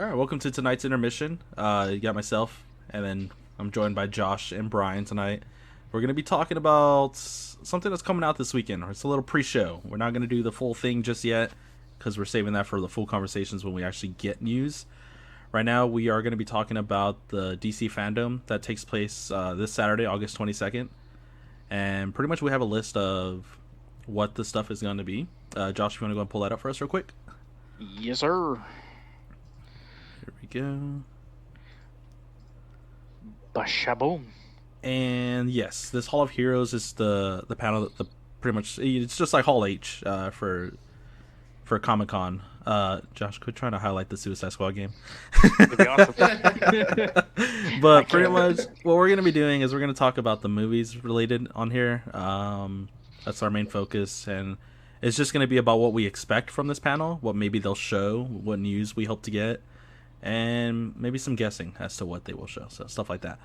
All right, welcome to tonight's intermission. You got myself, and then I'm joined by Josh and Brian tonight. We're going to be talking about something that's coming out this weekend. It's a little pre-show. We're not going to do the full thing just yet because we're saving that for the full conversations when we actually get news. Right now, we are going to be talking about the DC Fandome that takes place this Saturday, August 22nd. And pretty much we have a list of what the stuff is going to be. Josh, if you want to go and pull that up for us real quick? Yes, sir. Here we go. Bashaboom. And yes, this Hall of Heroes is the panel that pretty much it's just like Hall H for Comic-Con. Josh, quit trying to highlight the Suicide Squad game. That'd be awesome. But pretty much what we're gonna be doing is we're gonna talk about the movies related on here. That's our main focus, and it's just gonna be about what we expect from this panel, what maybe they'll show, what news we hope to get, and maybe some guessing as to what they will show. So stuff like that.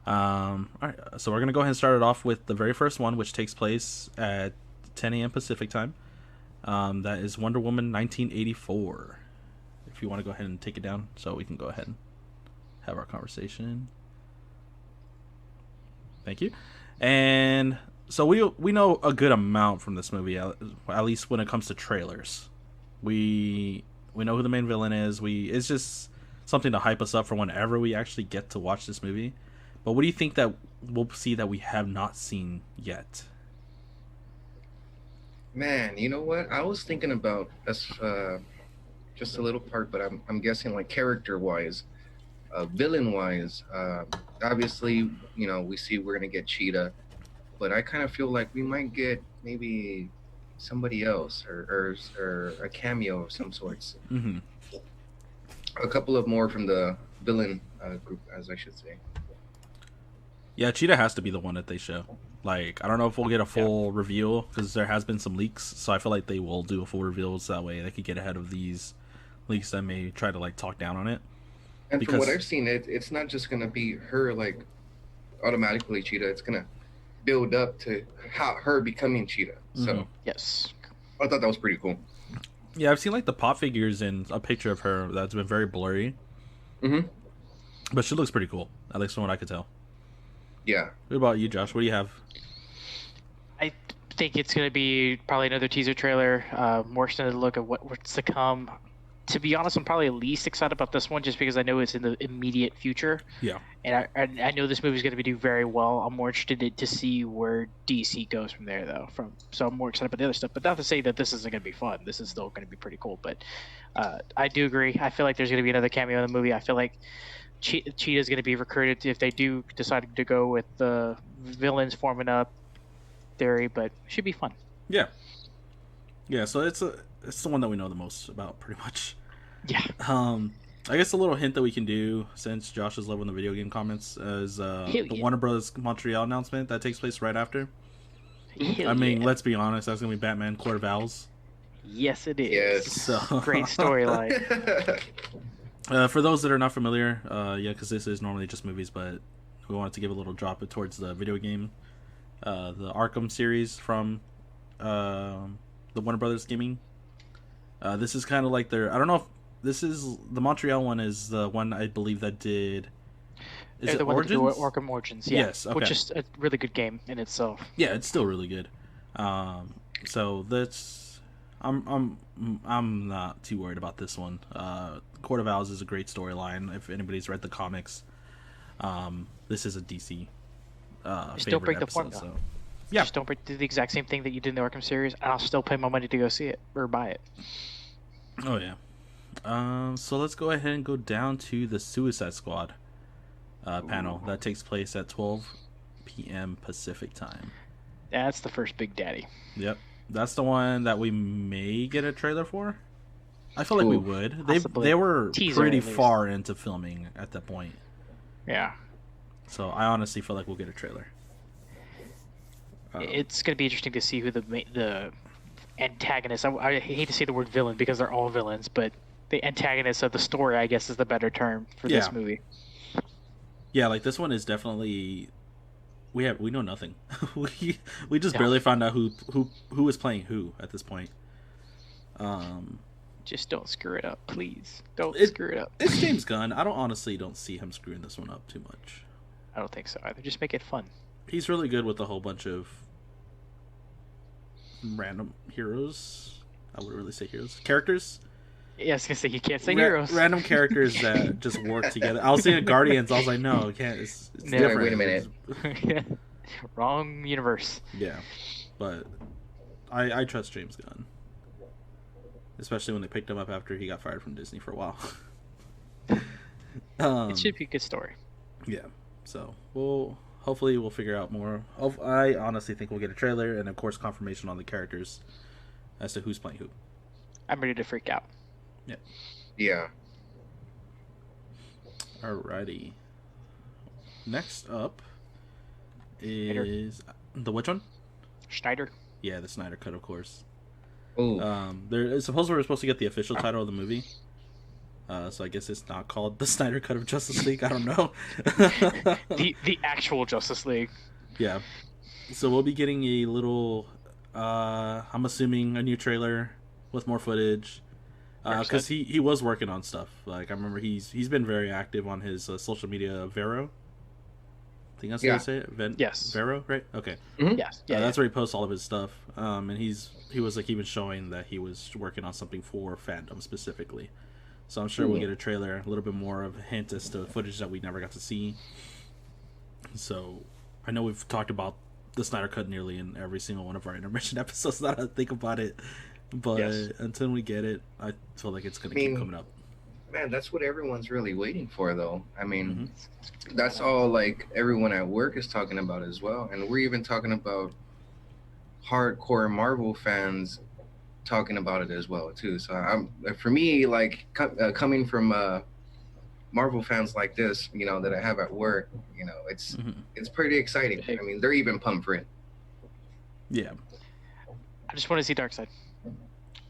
All right, so we're gonna go ahead and start it off with the very first one, which takes place at 10 a.m. Pacific time. That is Wonder Woman 1984. If you want to go ahead and take it down, so we can go ahead and have our conversation. Thank you. And so we know a good amount from this movie, at least when it comes to trailers. We know who the main villain is. It's just something to hype us up for whenever we actually get to watch this movie. But what do you think that we'll see that we have not seen yet? Man, you know what? I was thinking about that's just a little part, but I'm guessing like character-wise, villain-wise. Obviously, we see we're gonna get Cheetah, but I kind of feel like we might get maybe somebody else or a cameo of some sorts. Mm-hmm. A couple of more from the villain group, as I should say. Yeah, Cheetah has to be the one that they show. Like, I don't know if we'll get a full reveal because there has been some leaks, so I feel like they will do a full reveal so that way they could get ahead of these leaks that may try to like talk down on it. And from what I've seen, it's not just gonna be her like automatically Cheetah. It's gonna build up to her becoming Cheetah. So Yes. I thought that was pretty cool. Yeah, I've seen like the pop figures and a picture of her that's been very blurry. Mm-hmm. But she looks pretty cool, at least from what I could tell. Yeah. What about you, Josh? What do you have? I think it's going to be probably another teaser trailer, more extended look at what's to come. To be honest, I'm probably least excited about this one just because I know it's in the immediate future. Yeah. And I know this movie's going to do very well. I'm more interested to see where DC goes from there, though. So I'm more excited about the other stuff. But not to say that this isn't going to be fun. This is still going to be pretty cool. But I do agree. I feel like there's going to be another cameo in the movie. I feel like Cheetah's going to be recruited if they do decide to go with the villains forming up theory, but it should be fun. Yeah. So it's the one that we know the most about, pretty much. Yeah. I guess a little hint that we can do, since Josh is loving the video game comments, is the Warner Bros. Montreal announcement that takes place right after. I mean, let's be honest, that's gonna be Batman Court of Owls. Yes, it is. Yes. So Great storyline. For those that are not familiar, because this is normally just movies, but we wanted to give a little drop towards the video game, the Arkham series from the Warner Brothers Gaming. This is kind of like their. I don't know if this is the Montreal one. Is the one I believe that did. Is it the one that Origins? did Arkham Origins? Yeah. Yes. Okay. Which is a really good game in itself. Yeah, it's still really good. So that's. I'm not too worried about this one. Court of Owls is a great storyline. If anybody's read the comics, this is a DC. Just don't break the episode, formula. so. Yeah. Just don't do the exact same thing that you did in the Arkham series, and I'll still pay my money to go see it or buy it. Oh yeah. So let's go ahead and go down to the Suicide Squad panel that takes place at 12 p.m. Pacific time. That's the first Big Daddy. Yep. That's the one that we may get a trailer for. I feel like we would. They were Teaser, pretty far into filming at that point. Yeah. So I honestly feel like we'll get a trailer. It's going to be interesting to see who the antagonist. I hate to say the word villain because they're all villains, but the antagonist of the story, I guess, is the better term for this movie. Yeah, like this one is definitely. We know nothing. we just barely found out who is playing who at this point. Just don't screw it up, please. Don't It- screw it up. It's James Gunn. I don't see him screwing this one up too much. I don't think so either. Just make it fun. He's really good with a whole bunch of random heroes. I wouldn't really say heroes. Characters. Yeah, I was gonna say you can't say heroes. Random characters that just work together. I was saying Guardians. I was like, no, it can't. It's No, different. wait a minute. Yeah. Wrong universe. Yeah, but I trust James Gunn, especially when they picked him up after he got fired from Disney for a while. It should be a good story. Yeah, so hopefully we'll figure out more. I honestly think we'll get a trailer and of course confirmation on the characters as to who's playing who. I'm ready to freak out. Yeah. Alrighty. Next up is the which one? Schneider. Yeah, the Snyder Cut, of course. Oh. We're supposed to get the official title of the movie. So I guess it's not called the Snyder Cut of Justice League. I don't know. the actual Justice League. Yeah. So we'll be getting a little, I'm assuming a new trailer with more footage. Because he was working on stuff. Like I remember he's been very active on his social media. Vero. I think that's how you say it. Yes. Vero, right? Okay. Mm-hmm. Yes. That's where he posts all of his stuff. And he was like even showing that he was working on something for fandom specifically. So I'm sure we'll get a trailer, a little bit more of a hint as to footage that we never got to see. So I know we've talked about the Snyder Cut nearly in every single one of our intermission episodes. Now that I think about it, but until we get it, I feel like it's gonna keep coming up. Man, that's what everyone's really waiting for, though. I mean, that's all like everyone at work is talking about as well, and we're even talking about hardcore Marvel fans talking about it as well too. So for me, like coming from Marvel fans like this, you know, that I have at work, you know, it's pretty exciting. I mean, they're even pumped for it. Yeah. I just want to see Darkseid.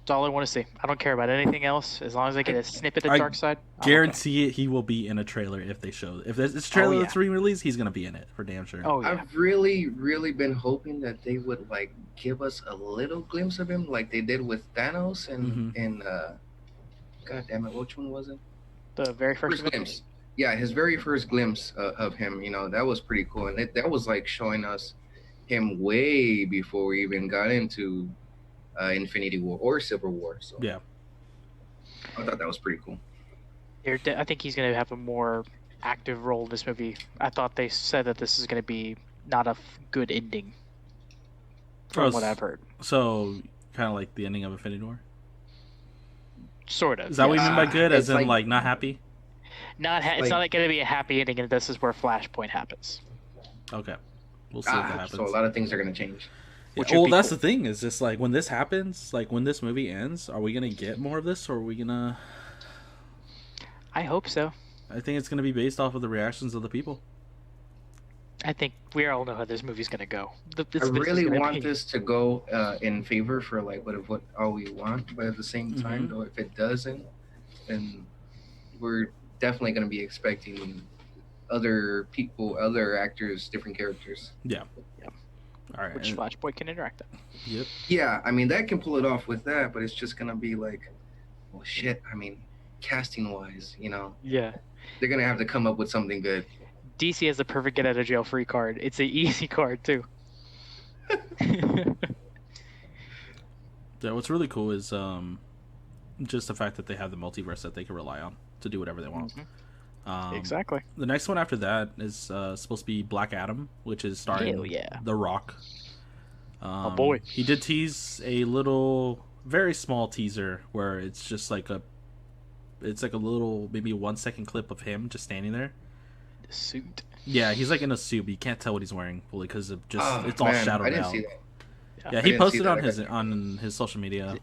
That's all I want to see. I don't care about anything else. As long as I get a snippet of Darkseid. Guarantee it. He will be in a trailer if they show. If this trailer that's re-released, he's gonna be in it for damn sure. Oh yeah. I've really, really been hoping that they would like give us a little glimpse of him, like they did with Thanos and God damn it, which one was it? The very first glimpse. Yeah, his very first glimpse of him. You know, that was pretty cool, and that was like showing us him way before we even got into Infinity War or Civil War. So yeah, I thought that was pretty cool. I think he's going to have a more active role in this movie. I thought they said that this is going to be not a good ending, from what I've heard. So kind of like the ending of Infinity War. Sort of. Is that what you mean by good? As in like not happy? It's not going to be a happy ending, and this is where Flashpoint happens. Okay, we'll see what happens. So a lot of things are going to change. Well, that's the thing. Is just like when this happens, like when this movie ends, are we gonna get more of this, or are we gonna? I hope so. I think it's gonna be based off of the reactions of the people. I think we all know how this movie's gonna go. I really want this to go in favor for like what all we want, but at the same time, though, if it doesn't, then we're definitely gonna be expecting other people, other actors, different characters. Yeah. All right. Which Flashpoint can interact with. Yep. Yeah, I mean that can pull it off with that, but it's just gonna be like, well, shit. I mean, casting wise, you know. Yeah. They're gonna have to come up with something good. DC has the perfect get out of jail free card. It's an easy card too. Yeah, what's really cool is just the fact that they have the multiverse that they can rely on to do whatever they want. Exactly. The next one after that is supposed to be Black Adam, which is starring The Rock. Oh boy! He did tease a little, very small teaser where it's just like it's like a little, maybe 1 second clip of him just standing there. The suit. Yeah, he's like in a suit, but you can't tell what he's wearing fully because of just it's all shadowed I didn't out. See that. Yeah, he posted on his social media.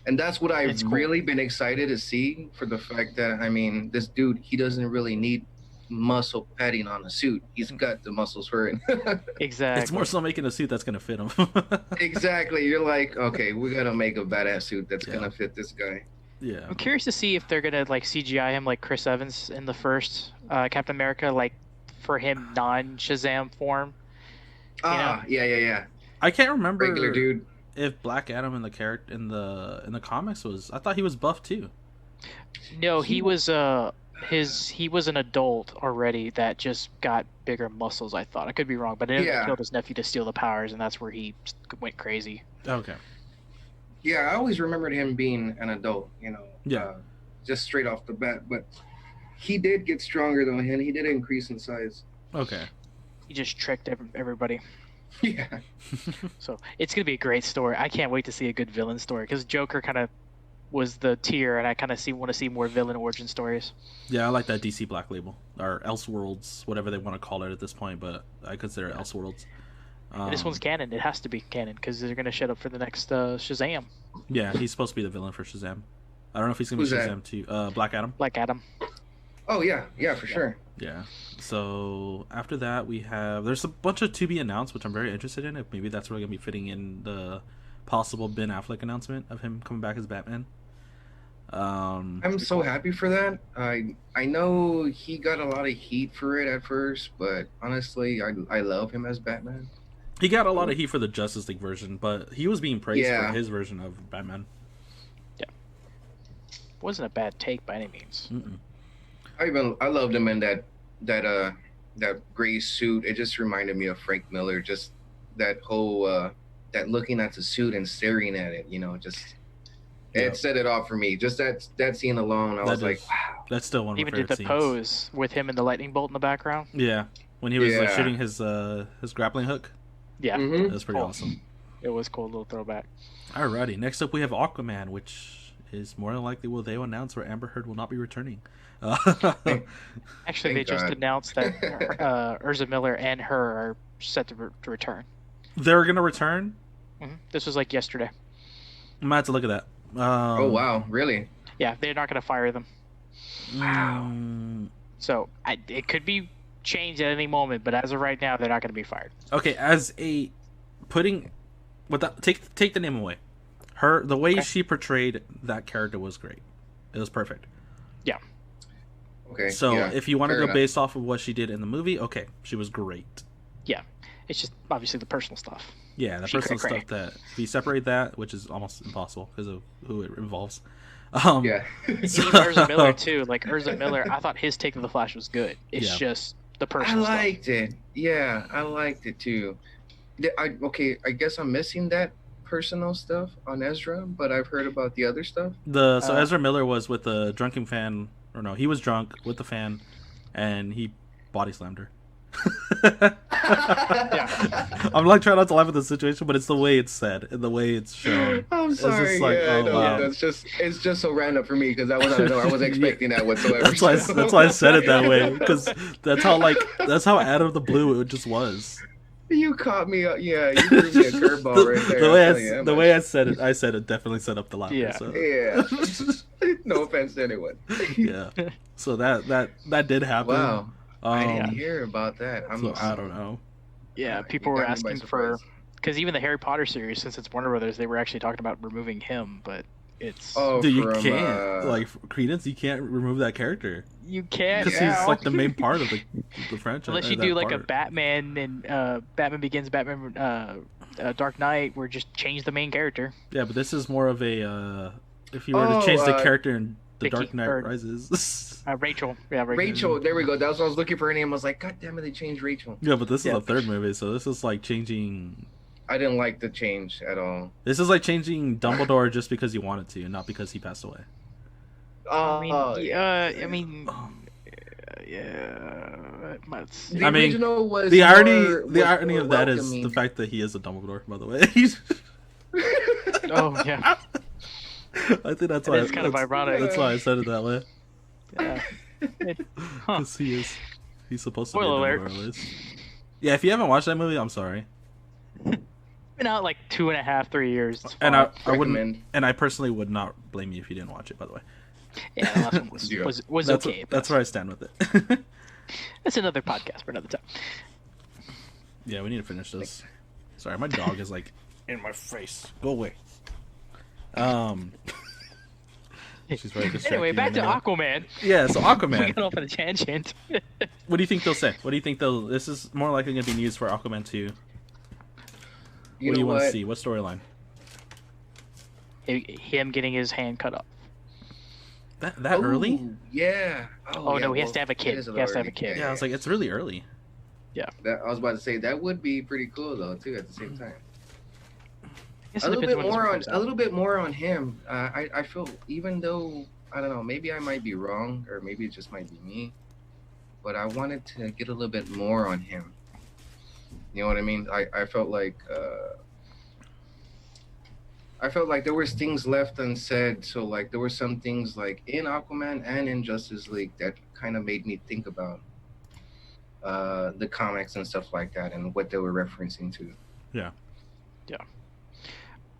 And that's what I've really been excited to see, for the fact that, I mean, this dude, he doesn't really need muscle padding on a suit. He's got the muscles for it. Exactly. It's more so making a suit that's going to fit him. Exactly. You're like, okay, we got to make a badass suit that's going to fit this guy. Yeah. I'm curious to see if they're going to like CGI him like Chris Evans in the first Captain America, like for him non-Shazam form. Yeah. I can't remember. Regular dude. if Black Adam in the character in the comics was. I thought he was buff too. No, he was he was an adult already that just got bigger muscles. I thought I could be wrong, but he killed his nephew to steal the powers, and that's where he went crazy. Okay. Yeah, I always remembered him being an adult. Yeah. Just straight off the bat, but he did get stronger though, and he did increase in size. Okay. He just tricked everybody. Yeah. So it's gonna be a great story. I can't wait to see a good villain story because Joker kind of was the tier, and I kind of want to see more villain origin stories. Yeah, I like that DC Black Label or Elseworlds, whatever they want to call it at this point, but I consider it Elseworlds. This one's canon. It has to be canon because they're gonna set up for the next Shazam. Yeah, he's supposed to be the villain for Shazam. I don't know if he's gonna be Shazam too. Black Adam. Black Adam. Oh yeah, for sure. Yeah. So after that, there's a bunch of to be announced, which I'm very interested in. If maybe that's really gonna be fitting in the possible Ben Affleck announcement of him coming back as Batman. I'm so happy for that. I know he got a lot of heat for it at first, but honestly, I love him as Batman. He got a lot of heat for the Justice League version, but he was being praised for his version of Batman. Yeah, wasn't a bad take by any means. Mm-mm. I loved him in that gray suit. It just reminded me of Frank Miller. Just that whole that looking at the suit and staring at it. It set it off for me. Just that scene alone, I was like, wow. That's still one of my favorite Even did the scenes. pose with him and the lightning bolt in the background. Yeah, when he was like shooting his grappling hook. Yeah, Mm-hmm. That was pretty awesome. It was cool, little throwback. Alrighty, next up we have Aquaman, which is more than likely they will announce where Amber Heard will not be returning. Actually, they just announced that Urza Miller and her are set to return. They're gonna return? Mm-hmm. This was like yesterday. I might have to look at that. Oh wow, really? Yeah, they're not gonna fire them. Wow. So it could be changed at any moment, but as of right now, they're not gonna be fired. Okay, take the name away. The way she portrayed that character was great. It was perfect. Yeah. Okay. So if you want to go enough. based off of what she did in the movie, okay, she was great. Yeah, it's just obviously the personal stuff. Yeah, the personal stuff that if you separate that, which is almost impossible because of who it involves. Yeah. Even Urza Miller too. Like Urza Miller, I thought his take of the Flash was good. It's just the personal stuff. I liked it. Yeah, I liked it too. I guess I'm missing that personal stuff on Ezra, but I've heard about the other stuff. So Ezra Miller was with a drunken fan, or no, he was drunk with the fan, and he body slammed her. Yeah. I'm like trying not to laugh at the situation, but it's the way it's said and the way it's shown. I'm sorry. It's just like, wow. It's just so random for me because I wasn't expecting that whatsoever. That's why I said it that way because that's how out of the blue it just was. You caught me up. Yeah, you threw me a curveball right there. the way I said it definitely set up the laughter. Yeah. So. Yeah. No offense to anyone. Yeah. So that did happen. Wow. I didn't hear about that. I don't know. Yeah, people were asking for, because even the Harry Potter series, since it's Warner Brothers, they were actually talking about removing him, but it's. Oh, dude, you can't like Credence. You can't remove that character. You can't because he's like the main part of the franchise. Unless you do like a Batman and Batman Begins, Batman Dark Knight, where just change the main character. Yeah, but this is more of a if you were to change the character in The Dark Knight Rises. Rachel. Yeah, Rachel. There we go. That's what I was looking for her name. I was like, God damn it, they changed Rachel. Yeah, but this is the third movie, so this is like changing. I didn't like the change at all. This is like changing Dumbledore just because you wanted to, and not because he passed away. Yeah. The original was the irony of that is the fact that he is a Dumbledore, by the way. Oh yeah. I think that's why it's kind of ironic. That's why I said it that way. Yeah. Because he's supposed to Spoiler be a Dumbledore, at least. Yeah, if you haven't watched that movie, I'm sorry. Been out like 2.5, 3 years. And I wouldn't, and I personally would not blame you if you didn't watch it. By the way. Yeah, the last one was okay. That's where I stand with it. That's another podcast for another time. Yeah, we need to finish this. Sorry, my dog is like in my face. Go away. She's very distracted. Anyway, back to Aquaman. Yeah, so Aquaman. We got off on a tangent. What do you think they'll say? What do you think this is more likely going to be news for Aquaman 2? What do you want to see? What storyline? him getting his hand cut off. That early? Yeah. Oh, yeah, no, he has well, to have a it kid. is He has to have a early. kid. Yeah, I was like, it's really early. That, I was about to say that would be pretty cool though too. At the same time, Guess a it little depends bit when this more on comes a out. little bit more on him. I feel even though I don't know, maybe I might be wrong, or maybe it just might be me, but I wanted to get a little bit more on him. You know what I mean? I felt like there was things left unsaid. So like there were some things like in Aquaman and in Justice League that kind of made me think about the comics and stuff like that and what they were referencing to. Yeah.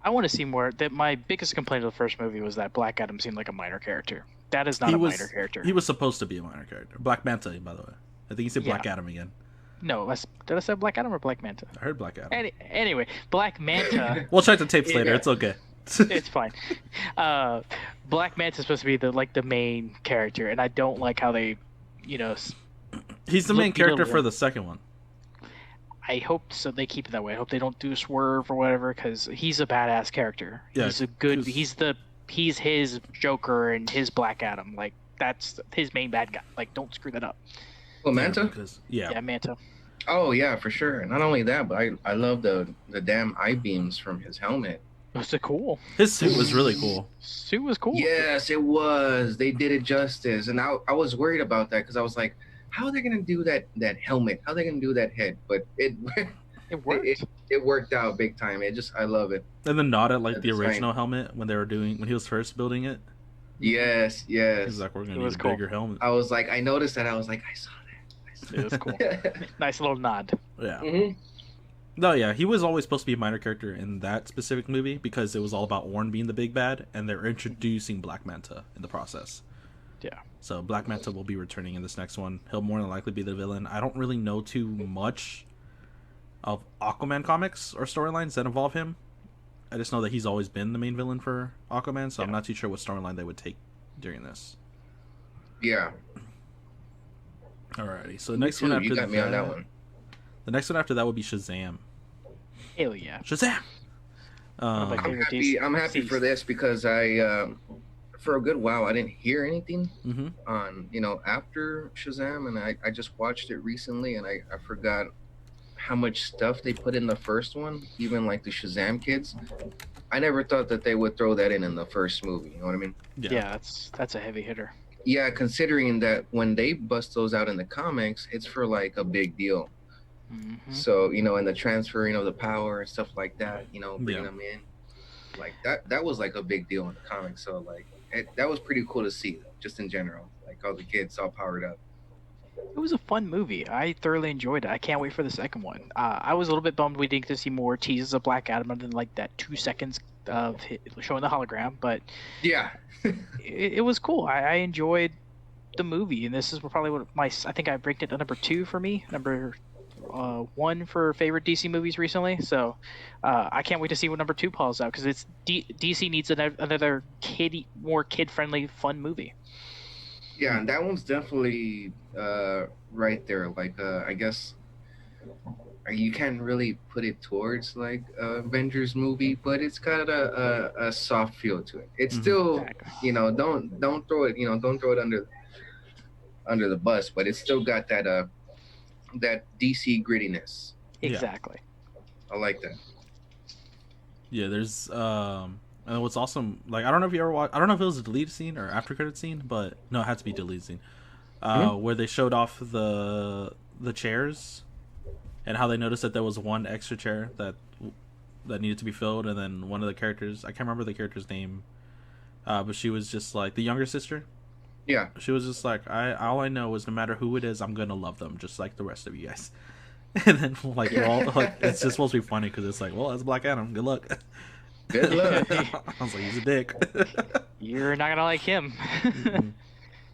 I want to see more. That my biggest complaint of the first movie was that Black Adam seemed like a minor character. That is not He a was minor character. he was supposed to be a minor character. Black Manta, by the way. I think he said Yeah. Black Adam again. No, did I say Black Adam or Black Manta? I heard Black Adam. Anyway, Black Manta. We'll check the tapes Yeah. later. It's okay. It's fine. Black Manta is supposed to be the main character, and I don't like how they, He's the main Look, character you for know, the second one. I hope so. They keep it that way. I hope they don't do a swerve or whatever, because he's a badass character. Yeah, He's a good. 'cause- He's his Joker and his Black Adam. Like that's his main bad guy. Like don't screw that up. Well, Manta. Yeah, Manta. Oh yeah, for sure. Not only that, but I love the damn eye beams from his helmet. It was cool. His suit was really cool. Suit was cool. Yes, it was. They did it justice, and I was worried about that because I was like, how are they gonna do that helmet? How are they gonna do that head? But it It worked. it worked out big time. I love it. And the nod at like The the design. original helmet when he was first building it. Yes, He yes. was like, we're gonna It need was a cool. bigger helmet. I was like, I noticed that. I was like, I saw that. It was cool. Nice little nod. Yeah. hmm No, yeah, he was always supposed to be a minor character in that specific movie because it was all about Orn being the big bad, and they're introducing Black Manta in the process. Yeah. So Black Manta will be returning in this next one. He'll more than likely be the villain. I don't really know too much of Aquaman comics or storylines that involve him. I just know that he's always been the main villain for Aquaman, so I'm not too sure what storyline they would take during this. Yeah. Alrighty, so the Me next one too. after You got me on that one. The next one after that would be Shazam. Hell yeah. Shazam! of my favorite DC I'm happy for this because I for a good while I didn't hear anything Mm-hmm. on after Shazam, and I just watched it recently, and I forgot how much stuff they put in the first one, even like the Shazam kids. I never thought that they would throw that in the first movie. You know what I mean? Yeah, that's a heavy hitter. Yeah, considering that when they bust those out in the comics, it's for like a big deal. Mm-hmm. So in the transferring of the power and stuff like that, bringing Yeah. them in, like that was like a big deal in the comics. So like that was pretty cool to see, just in general, like all the kids all powered up. It was a fun movie. I thoroughly enjoyed it. I can't wait for the second one. I was a little bit bummed we didn't get to see more teases of Black Adam other than like that 2 seconds of showing the hologram, but Yeah. it was cool. I enjoyed the movie, and this is probably what I think I ranked it at number 2 for me, number 1 for favorite DC movies recently. So I can't wait to see what number 2 pulls out because it's DC needs another more kid-friendly, fun movie. Yeah, and that one's definitely right there. Like I guess you can't really put it towards like Avengers movie, but it's got a soft feel to it. It's Mhm. still Exactly. don't throw it don't throw it under the bus, but it's still got that DC grittiness. Exactly. I like that. Yeah, there's and what's awesome, like I don't know if you ever watched, I don't know if it was a deleted scene or after credit scene, but no, it had to be deleted scene. Where they showed off the chairs and how they noticed that there was one extra chair that needed to be filled, and then one of the characters, I can't remember the character's name, but she was just like the younger sister. Yeah. She was just like, all I know is no matter who it is, I'm gonna love them just like the rest of you guys. And then like we're all like, it's just supposed to be funny because it's like, well, that's Black Adam. Good luck. Good luck. I was like, he's a dick. You're not gonna like him.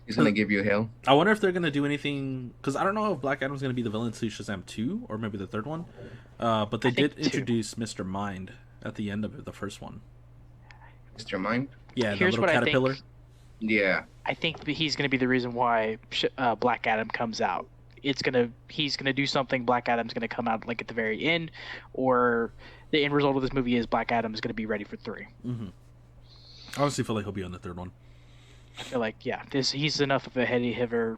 He's gonna give you hell. I wonder if they're gonna do anything, because I don't know if Black Adam's gonna be the villain to Shazam 2 or maybe the third one. But they I think did 2. introduce Mr. Mind at the end of the first one. Mr. Mind? Yeah, Here's the what little I caterpillar. think. Yeah. I think he's going to be the reason why Black Adam comes out. He's gonna do something. Black Adam's gonna come out like at the very end, or the end result of this movie is Black Adam is gonna be ready for 3. Mm-hmm. I honestly feel like he'll be on the third one. I feel like he's enough of a heady hitter.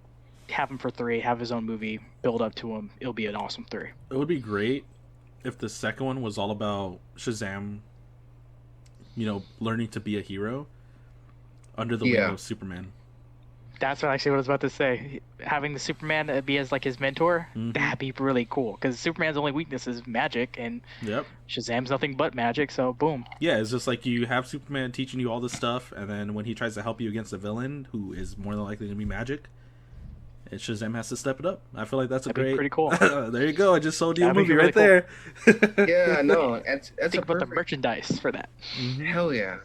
Have him for 3, have his own movie, build up to him. It'll be an awesome 3. It would be great if the second one was all about Shazam, learning to be a hero under the wing of Superman. That's actually what I was about to say. Having the Superman be as like his mentor, that'd be really cool. Because Superman's only weakness is magic, and Shazam's nothing but magic. So boom. Yeah, it's just like you have Superman teaching you all this stuff, and then when he tries to help you against a villain who is more than likely to be magic, Shazam has to step it up. I feel like that's That'd be pretty cool. There you go. I just sold you a That'd be movie really right there. Yeah, no, that's Think about the merchandise for that. Hell yeah.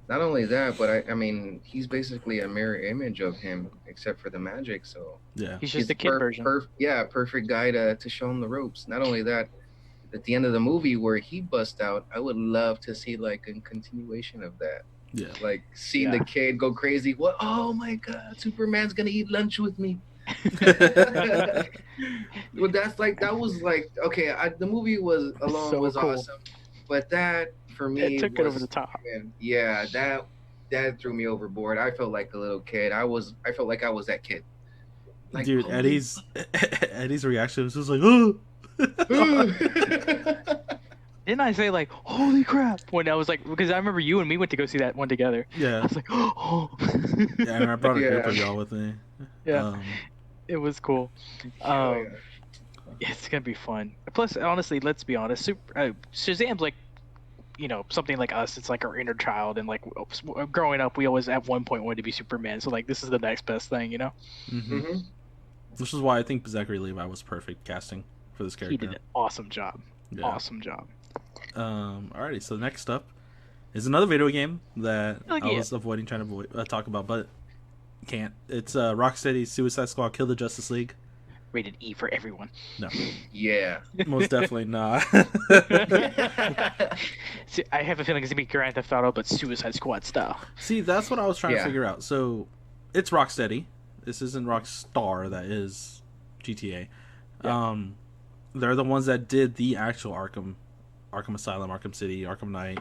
Not only that, but I mean, he's basically a mirror image of him, except for the magic. So yeah, he's just the kid version. Perfect guy to show him the ropes. Not only that, at the end of the movie where he busts out, I would love to see like a continuation of that. Yeah, like see the kid go crazy. What? Oh my God, Superman's gonna eat lunch with me. Well, that was like okay. The movie was cool. awesome, but that. For me, it took it over the top. Yeah, that threw me overboard. I felt like a little kid. I felt like I was that kid. Like, dude, Eddie's reaction was just like, oh. Didn't I say like, holy crap? When I was like, because I remember you and me went to go see that one together. Yeah. I was like, oh. Yeah, and I brought a group of y'all with me. Yeah, it was cool. It's gonna be fun. Plus, honestly, let's be honest, Shazam's like. Something like us, it's like our inner child, and like growing up, we always at one point wanted to be Superman. So like, this is the next best thing, Which is why I think Zachary Levi was perfect casting for this character. He did an awesome job. Yeah. Awesome job. Alrighty, so next up is another video game that I was avoiding trying to talk about, but can't. It's Rocksteady's Suicide Squad: Kill the Justice League. Rated E for everyone. No. Yeah. Most definitely not. See, I have a feeling it's gonna be Grand Theft Auto, but Suicide Squad style. See, that's what I was trying to figure out. So, it's Rocksteady. This isn't Rockstar. That is GTA. Yeah. They're the ones that did the actual Arkham Asylum, Arkham City, Arkham Knight.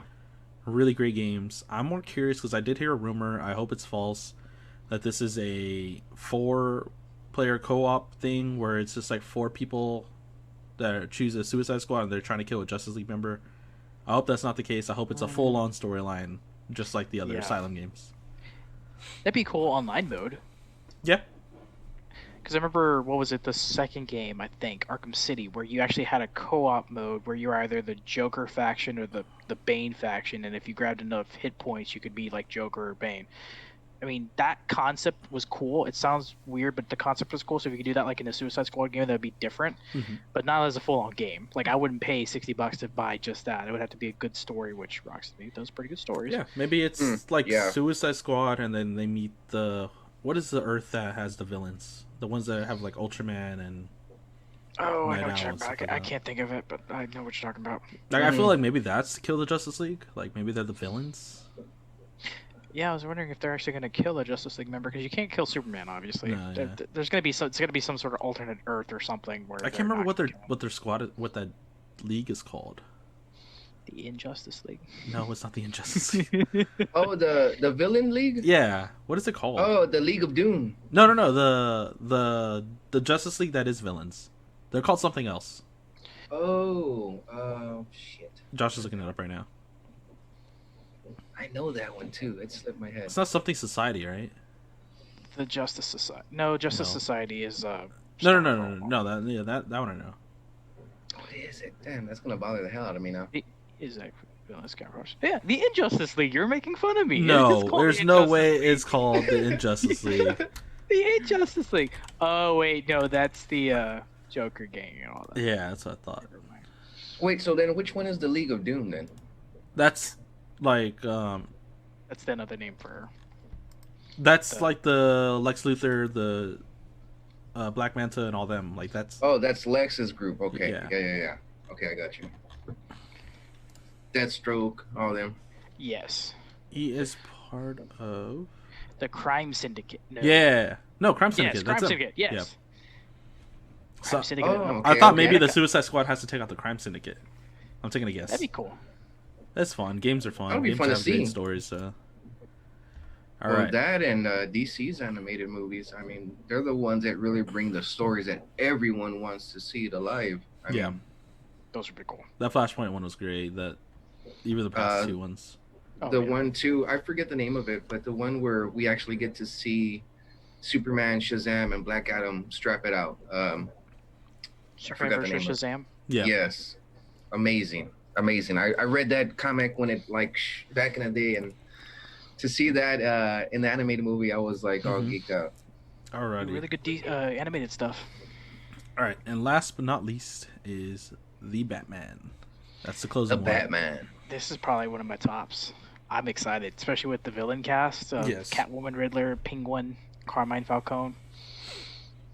Really great games. I'm more curious because I did hear a rumor. I hope it's false. That this is a 4-player co-op thing where it's just like 4 people that choose a Suicide Squad and they're trying to kill a Justice League member. I hope that's not the case. I hope it's a full-on storyline, just like the other Asylum games. That'd be cool online mode. Yeah. Because I remember, what was it, the second game, I think, Arkham City, where you actually had a co-op mode where you were either the Joker faction or the Bane faction, and if you grabbed enough hit points, you could be like Joker or Bane. I mean, that concept was cool. It sounds weird, but the concept was cool. So if you could do that like in a Suicide Squad game, that would be different. But not as a full-on game. Like, I wouldn't pay $60 to buy just that. It would have to be a good story, which Rocksteady does pretty good stories. Yeah, maybe it's Suicide Squad, and then they meet what is the Earth that has the villains? The ones that have like Ultraman and. Oh, I know what you're talking about. I can't think of it, but I know what you're talking about. Like, I feel like maybe that's Kill the Justice League. Like, maybe they're the villains. Yeah, I was wondering if they're actually going to kill a Justice League member, because you can't kill Superman, obviously. No, yeah. There's going to be some sort of alternate Earth or something where I can't remember what their squad, what that league is called. The Injustice League. No, it's not the Injustice League. Oh, the Villain League? Yeah. What is it called? Oh, the League of Doom. No. The Justice League that is villains. They're called something else. Oh, shit. Josh is looking it up right now. I know that one too. It slipped my head. It's not something Society, right? The Justice Society. No, Justice Society is No. That one I know. What is it? Damn, that's gonna bother the hell out of me now. Is that villainous Rush? Yeah, the Injustice League. You're making fun of me. No, there's no way it's called the Injustice League. The Injustice League. Oh wait, no, that's the Joker gang and all that. Yeah, that's what I thought. Wait, so then which one is the League of Doom then? That's like that's another name for. That's like the Lex Luthor, the Black Manta, and all them. Like that's. Oh, that's Lex's group. Okay. Yeah. Okay, I got you. Deathstroke, all them. Yes. He is part of the Crime Syndicate. No. Yeah. No, Crime Syndicate. Yes, Crime Syndicate. Yes. Yeah. Crime Syndicate. Okay, I thought maybe the Suicide Squad has to take out the Crime Syndicate. I'm taking a guess. That'd be cool. That's fun. Games are fun. That'd be Games fun to have great see. stories. All Well, right. that and DC's animated movies. I mean, they're the ones that really bring the stories that everyone wants to see to life. I Yeah. mean, Those would be cool. That Flashpoint one was great. That even the past two ones. the one too, I forget the name of it, but the one where we actually get to see Superman, Shazam, and Black Adam strap it out. I forgot the Superman name. versus Shazam. Yeah. Yes, amazing. I read that comic when it back in the day, and to see that in the animated movie, I was like all geeked out. Alrighty. Really good animated stuff. All right, and last but not least is the Batman. That's the closing The one. Batman. This is probably one of my tops. I'm excited, especially with the villain cast of Yes. Catwoman, Riddler, Penguin, Carmine Falcone.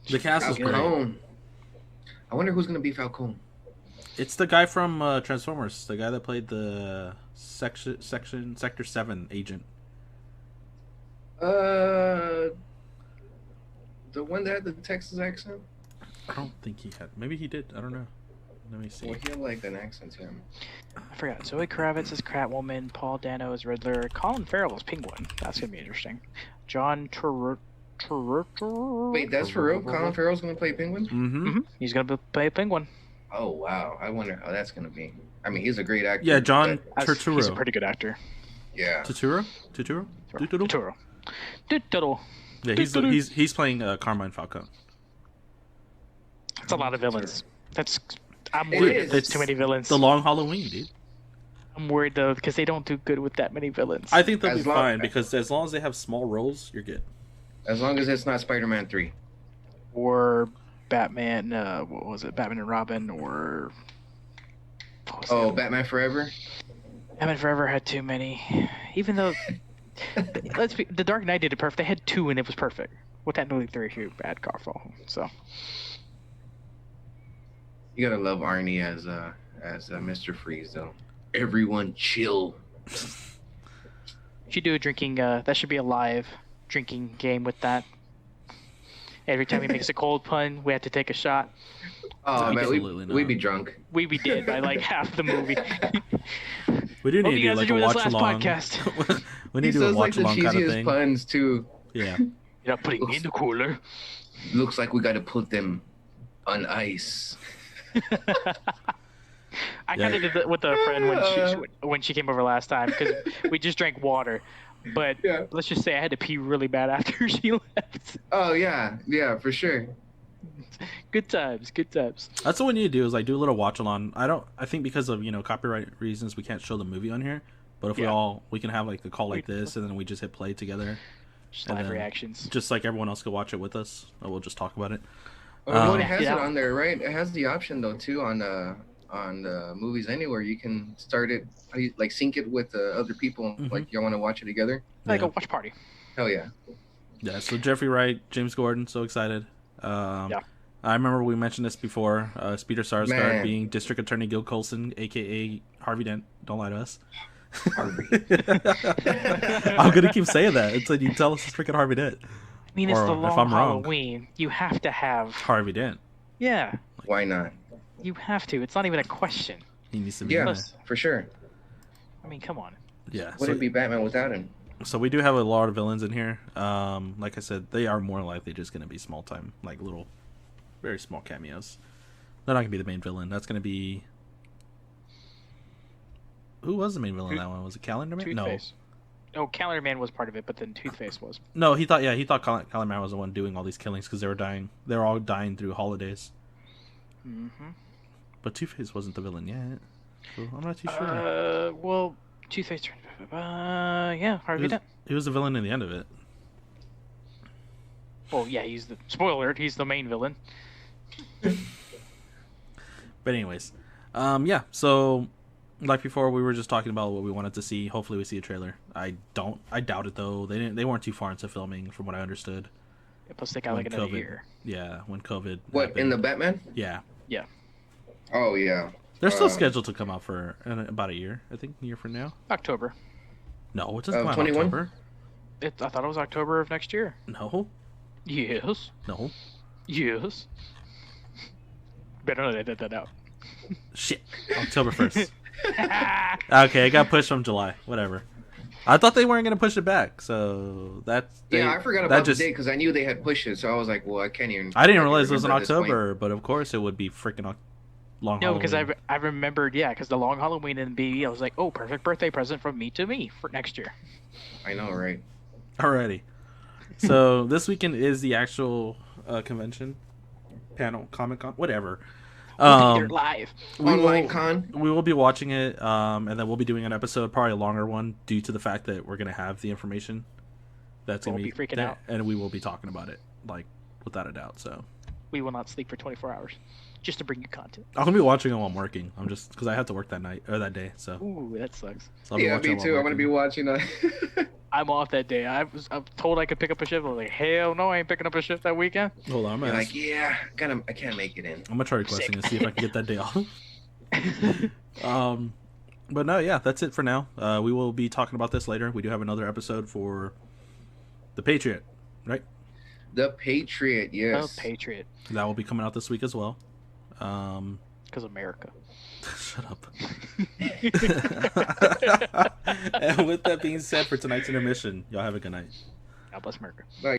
The cast is great. Falcone. I wonder who's gonna be Falcone. It's the guy from Transformers, the guy that played the Sector 7 agent. The one that had the Texas accent. I don't think he had. Maybe he did. I don't know. Let me see. Well, he had like an accent to him. I forgot. Zoe Kravitz is Catwoman. Paul Dano is Riddler. Colin Farrell is Penguin. That's gonna be interesting. John Wait, that's for real? Colin Farrell's gonna play Penguin? Mm-hmm. He's gonna play Penguin. Oh wow! I wonder how that's gonna be. I mean, he's a great actor. Yeah, John but- Turturro. He's a pretty good actor. Yeah. Turturro? Turturro. Turturro. Yeah, he's playing Carmine Falcone. That's a lot of villains. I'm It worried is. that there's too many villains. The Long Halloween, dude. I'm worried though because they don't do good with that many villains. I think they'll As be long- fine because as long as they have small roles, you're good. As long as it's not Spider-Man 3. Or Batman. What was it? Batman and Robin. Or what was the Oh, other one? Batman Forever. Batman Forever had too many. Even though, The Dark Knight did it perfect. They had two and it was perfect. Well, technically three here, bad Carful. So You gotta love Arnie as Mr. Freeze though. Everyone chill. should do a drinking. That should be a live drinking game with that. Every time he makes a cold pun, we have to take a shot. Oh man, Absolutely we'd not. be drunk. We did by like half the movie. We do Hope need you to do guys like a enjoyed this watch last along. podcast. We need He to do a says like watch the along kind of cheesiest thing. puns too. Yeah. You're not putting me in the cooler. Looks like we gotta put them on ice. I kind of did that with a friend when she came over last time because we just drank water. But Yeah. let's just say I had to pee really bad after she left. Oh yeah, for sure. Good times, good times. That's what we need to do is like do a little watch along. I think because of copyright reasons we can't show the movie on here. But if we can have like a call like this and then we just hit play together, Just And live then reactions. just like everyone else could watch it with us. And we'll just talk about it. Well, it has Yeah. it on there, right? It has the option though too on the Movies Anywhere. You can start it like sync it with other people. Mhm. Like you want to watch it together. Like Yeah. a watch party. Hell yeah. Yeah, so Jeffrey Wright, James Gordon, so excited. Yeah. I remember we mentioned this before. Peter Sarsgaard Man. being District Attorney Gil Colson, aka Harvey Dent. Don't lie to us. Harvey. I'm gonna keep saying that until you tell us it's freaking Harvey Dent. I mean, it's Or the if long I'm wrong. Halloween. You have to have. Harvey Dent. Yeah, Why not? you have to. It's not even a question. He needs to be Yeah, in there. Plus- for sure. I mean, come on. Yeah. Would it be Batman without him? So we do have a lot of villains in here. Like I said, they are more likely just gonna be small time, like little, very small cameos. They're not gonna be the main villain. That's gonna be. Who was the main villain in that one? Was it Calendar Man? Toothface. No, Calendar Man was part of it, but then Toothface was. No, he thought Calendar Man was the one doing all these killings because they were dying. They were all dying through holidays. Mm-hmm. But Two-Face wasn't the villain yet, so I'm not too sure. Well, Toothface turned. Yeah, Harvey Dent. He was the villain in the end of it. Well, yeah, he's the spoiler alert. He's the main villain. But anyways, yeah. So, like before, we were just talking about what we wanted to see. Hopefully, we see a trailer. I doubt it though. They weren't too far into filming, from what I understood. Yeah, plus they got like When another COVID. year. Yeah, when COVID. What in the happened. Batman? Yeah, Oh yeah. they're still Uh, scheduled to come out for about a year. I think a year from now. October. No, it doesn't come out in 21? October. I thought it was October of next year. No, Yes. no. Yes. Better not edit that out. Shit. October 1st. Okay, it got pushed from July. Whatever. I thought they weren't going to push it back, so that's Yeah, I forgot about the date because I knew they had pushed it, so I was like, well, I can't even. I didn't realize it was in remember at this point. October, but of course it would be freaking long. No, because Halloween. I remembered, yeah, because the long Halloween and BB, I was like, oh, perfect birthday present from me to me for next year. I know, right? Alrighty. So this weekend is the actual convention, panel, Comic Con, whatever. We'll be there live. Online con. We will be watching it, and then we'll be doing an episode, probably a longer one, due to the fact that we're gonna have the information that's gonna We'll be freaking out. and we will be talking about it, like without a doubt. So We will not sleep for 24 hours just to bring you content. I'm gonna be watching it while I'm working. I'm just because I have to work that night or that day. So, Ooh, that sucks. I'll be Yeah, watching me it while too. I'm gonna be working. watching. I'm off that day. I'm told I could pick up a shift. I was like, hell no, I ain't picking up a shift that weekend. Hold on, I'm You're gonna, like, yeah, I can't make it in. I'm gonna try requesting Sick. and see if I can get that day off. But no, yeah, that's it for now. We will be talking about this later. We do have another episode for the Patriot, right? The Patriot, yes. Oh, Patriot. That will be coming out this week as well. Because America. Shut up. And with that being said, for tonight's intermission, y'all have a good night. God bless America. Like,